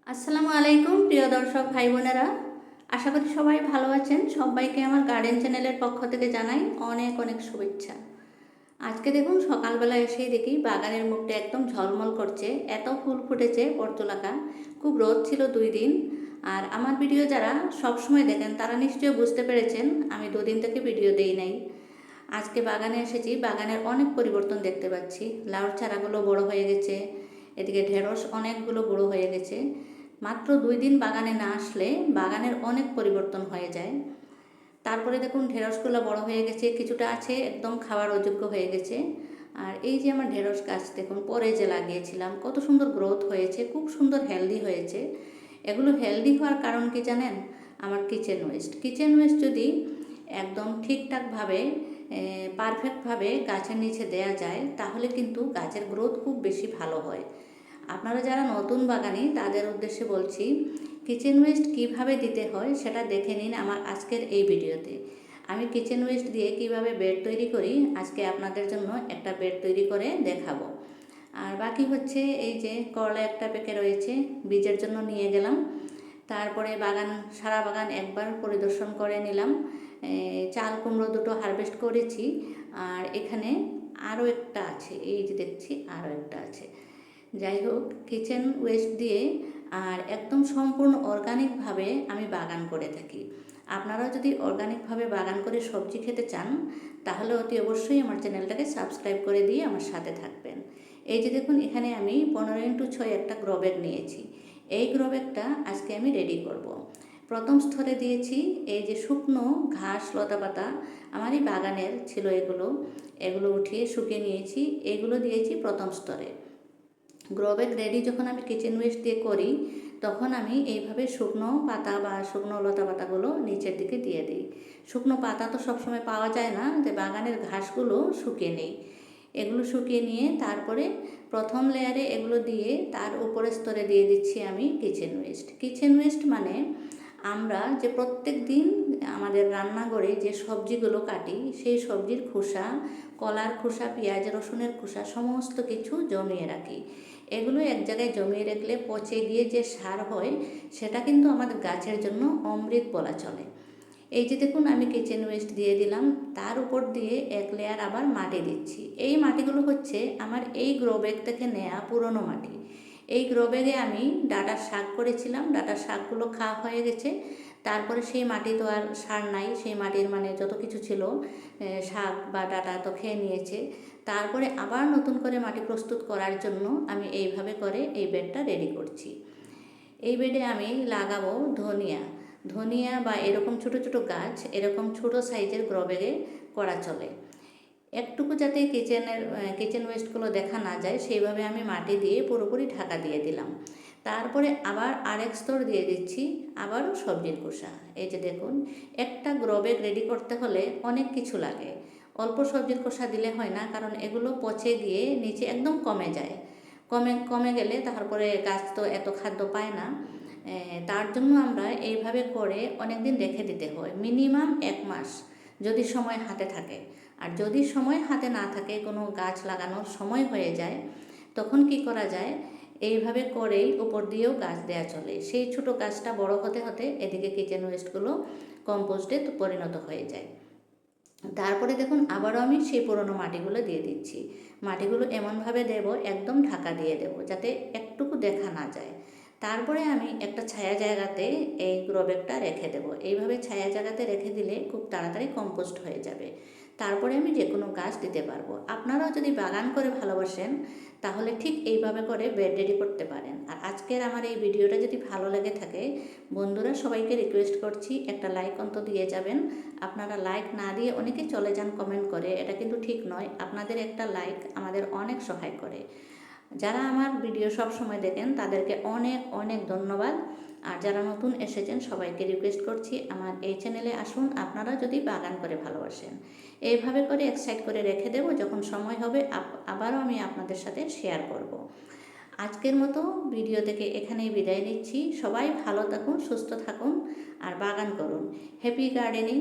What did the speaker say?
আসসালামু আলাইকুম প্রিয় দর্শক ভাই বোনেরা, আশা করি সবাই ভালো আছেন। সবাইকে আমার গার্ডেন চ্যানেলের পক্ষ থেকে জানাই অনেক অনেক শুভেচ্ছা। আজকে দেখুন সকালবেলা এসেই দেখি বাগানের মুখটা একদম ঝলমল করছে, এত ফুল ফুটেছে পর্তুলাকা। খুব রোদ ছিল 2 দিন। আর আমার ভিডিও যারা সবসময় দেখেন তারা নিশ্চয়ই বুঝতে পেরেছেন আমি 2 দিন থেকে ভিডিও দেই নাই। আজকে বাগানে এসেছি, বাগানের অনেক পরিবর্তন দেখতে পাচ্ছি। লাউর চারাগুলো বড় হয়ে গেছে, এদিকে ঢেঁড়স অনেকগুলো বড় হয়ে গেছে। মাত্র 2 দিন বাগানে না আসলে বাগানের অনেক পরিবর্তন হয়ে যায়। তারপরে দেখুন ঢেঁড়সগুলো বড় হয়ে গেছে, কিছুটা আছে একদম খাওয়ার অযোগ্য হয়ে গেছে। আর এই যে আমার ঢেঁড়স গাছ দেখুন পরে যে লাগিয়েছিলাম, কত সুন্দর গ্রোথ হয়েছে, খুব সুন্দর হেলদি হয়েছে। এগুলো হেলদি হওয়ার কারণ কি জানেন? আমার কিচেন ওয়েস্ট যদি একদম ঠিকঠাকভাবে পারফেক্টভাবে গাছের নিচে দেয়া যায় তাহলে কিন্তু গাছের গ্রোথ খুব বেশি ভালো হয়। আপনারা যারা নতুন বাগানি তাদের উদ্দেশ্যে বলছি, কিচেন ওয়েস্ট কীভাবে দিতে হয় সেটা দেখে নিন আমার আজকের এই ভিডিওতে। আমি কিচেন ওয়েস্ট দিয়ে কিভাবে বেড তৈরি করি আজকে আপনাদের জন্য একটা বেড তৈরি করে দেখাবো। আর বাকি হচ্ছে এই যে করলা একটা পেকে রয়েছে, বীজের জন্য নিয়ে গেলাম। তারপরে সারা বাগান একবার পরিদর্শন করে নিলাম। চাল কুমড়ো দুটো হারভেস্ট করেছি। আর এখানে আরও একটা আছে, এই যে দেখছি আরও একটা আছে। যাই হোক, কিচেন ওয়েস্ট দিয়ে আর একদম সম্পূর্ণ অর্গানিকভাবে আমি বাগান করে থাকি। আপনারাও যদি অর্গানিকভাবে বাগান করে সবজি খেতে চান তাহলে অতি অবশ্যই আমার চ্যানেলটাকে সাবস্ক্রাইব করে দিয়ে আমার সাথে থাকবেন। এই যে দেখুন এখানে আমি 15x6 একটা গ্রো ব্যাগ নিয়েছি। এই গ্রো ব্যাগটা আজকে আমি রেডি করব। প্রথম স্তরে দিয়েছি এই যে শুকনো ঘাস লতাপাতা, আমারই বাগানের ছিল এগুলো উঠিয়ে শুকিয়ে নিয়েছি, এগুলো দিয়েছি প্রথম স্তরে। গ্রো ব্যাগ রেডি যখন আমি কিচেন ওয়েস্ট দিয়ে করি তখন আমি এইভাবে শুকনো পাতা বা শুকনো লতা পাতাগুলো নিচের দিকে দিয়ে দিই। শুকনো পাতা তো সবসময় পাওয়া যায় না, যে বাগানের ঘাসগুলো শুকিয়ে নেই। এগুলো শুকিয়ে নিয়ে তারপরে প্রথম লেয়ারে এগুলো দিয়ে তার উপরের স্তরে দিয়ে দিচ্ছি আমি কিচেন ওয়েস্ট মানে আমরা যে প্রত্যেক দিন আমাদের রান্নাঘরে যে সবজিগুলো কাটি সেই সবজির খোসা, কলার খোসা, পেঁয়াজ রসুনের খোসা সমস্ত কিছু জমিয়ে রাখি। এগুলো এক জায়গায় জমিয়ে রাখলে পচে গিয়ে যে সার হয় সেটা কিন্তু আমাদের গাছের জন্য অমৃত বলা চলে। এই যে দেখুন আমি কিচেন ওয়েস্ট দিয়ে দিলাম, তার উপর দিয়ে এক লেয়ার আবার মাটি দিচ্ছি। এই মাটিগুলো হচ্ছে আমার এই গ্রো ব্যাগ থেকে নেওয়া পুরনো মাটি। এই গ্রো ব্যাগে আমি ডাঁটার শাক করেছিলাম, ডাঁটার শাকগুলো খাওয়া হয়ে গেছে। তারপরে সেই মাটি তো আর সার নাই, সেই মাটির মানে যত কিছু ছিল শাক বা ডাঁটা তো খেয়ে নিয়েছে। তারপরে আবার নতুন করে মাটি প্রস্তুত করার জন্য আমি এইভাবে করে এই বেডটা রেডি করছি। এই বেডে আমি লাগাবো ধনিয়া। ধনিয়া বা এরকম ছোট ছোট গাছ এরকম ছোট সাইজের গ্রো ব্যাগে করা চলে। একটুকু যাতে কিচেন ওয়েস্টগুলো দেখা না যায় সেইভাবে আমি মাটি দিয়ে পুরোপুরি ঢাকা দিয়ে দিলাম। তারপরে আবার আরেক স্তর দিয়ে দিচ্ছি আবারও সবজির খোসা। এই যে দেখুন, একটা গ্রো ব্যাগ রেডি করতে হলে অনেক কিছু লাগে। অল্প সবজির খোসা দিলে হয় না, কারণ এগুলো পচে গিয়ে নিচে একদম কমে যায়। কমে কমে গেলে তারপরে গাছ তো এত খাদ্য পায় না। তার জন্য আমরা এইভাবে করে অনেক দিন রেখে দিতে হয়, মিনিমাম 1 মাস যদি সময় হাতে থাকে। আর যদি সময় হাতে না থাকে, কোনো গাছ লাগানোর সময় হয়ে যায়, তখন কি করা যায়, এইভাবে করেই উপর দিয়েও গাছ দেয়া চলে। সেই ছোট গাছটা বড় হতে হতে এদিকে কিচেন ওয়েস্টগুলো কম্পোস্টে পরিণত হয়ে যায়। তারপরে দেখুন আবারও আমি সেই পুরনো মাটিগুলো দিয়ে দিচ্ছি। মাটিগুলো এমনভাবে দেব, একদম ঢাকা দিয়ে দেব যাতে একটুকু দেখা না যায়। তারপরে আমি একটা ছায়া জায়গাতে এই গ্রো ব্যাগটা রেখে দেব। এইভাবে ছায়া জায়গাতে রেখে দিলে খুব তাড়াতাড়ি কম্পোস্ট হয়ে যাবে। তারপরে আমি যে কোনো গাছ দিতে পারবো। আপনারাও যদি বাগান করে ভালোবাসেন তাহলে ঠিক এইভাবে করে বেড রেডি করতে পারেন। আর আজকের আমার এই ভিডিওটা যদি ভালো লেগে থাকে, বন্ধুরা সবাইকে রিকোয়েস্ট করছি একটা লাইক অন্তত দিয়ে যাবেন। আপনারা লাইক না দিয়ে অনেকে চলে যান কমেন্ট করে, এটা কিন্তু ঠিক নয়। আপনাদের একটা লাইক আমাদের অনেক সহায় করে। যারা আমার ভিডিও সব সময় দেখেন তাদেরকে অনেক অনেক ধন্যবাদ। আর যারা নতুন এসেছেন সবাইকে রিকোয়েস্ট করছি আমার এই চ্যানেলে আসুন, আপনারা যদি বাগান করে ভালোবাসেন। এইভাবে করে এক সাইড করে রেখে দেব, যখন সময় হবে আবারও আমি আপনাদের সাথে শেয়ার করব। আজকের মতো ভিডিও থেকে এখানেই বিদায় নিচ্ছি। সবাই ভালো থাকুন, সুস্থ থাকুন আর বাগান করুন। Happy gardening.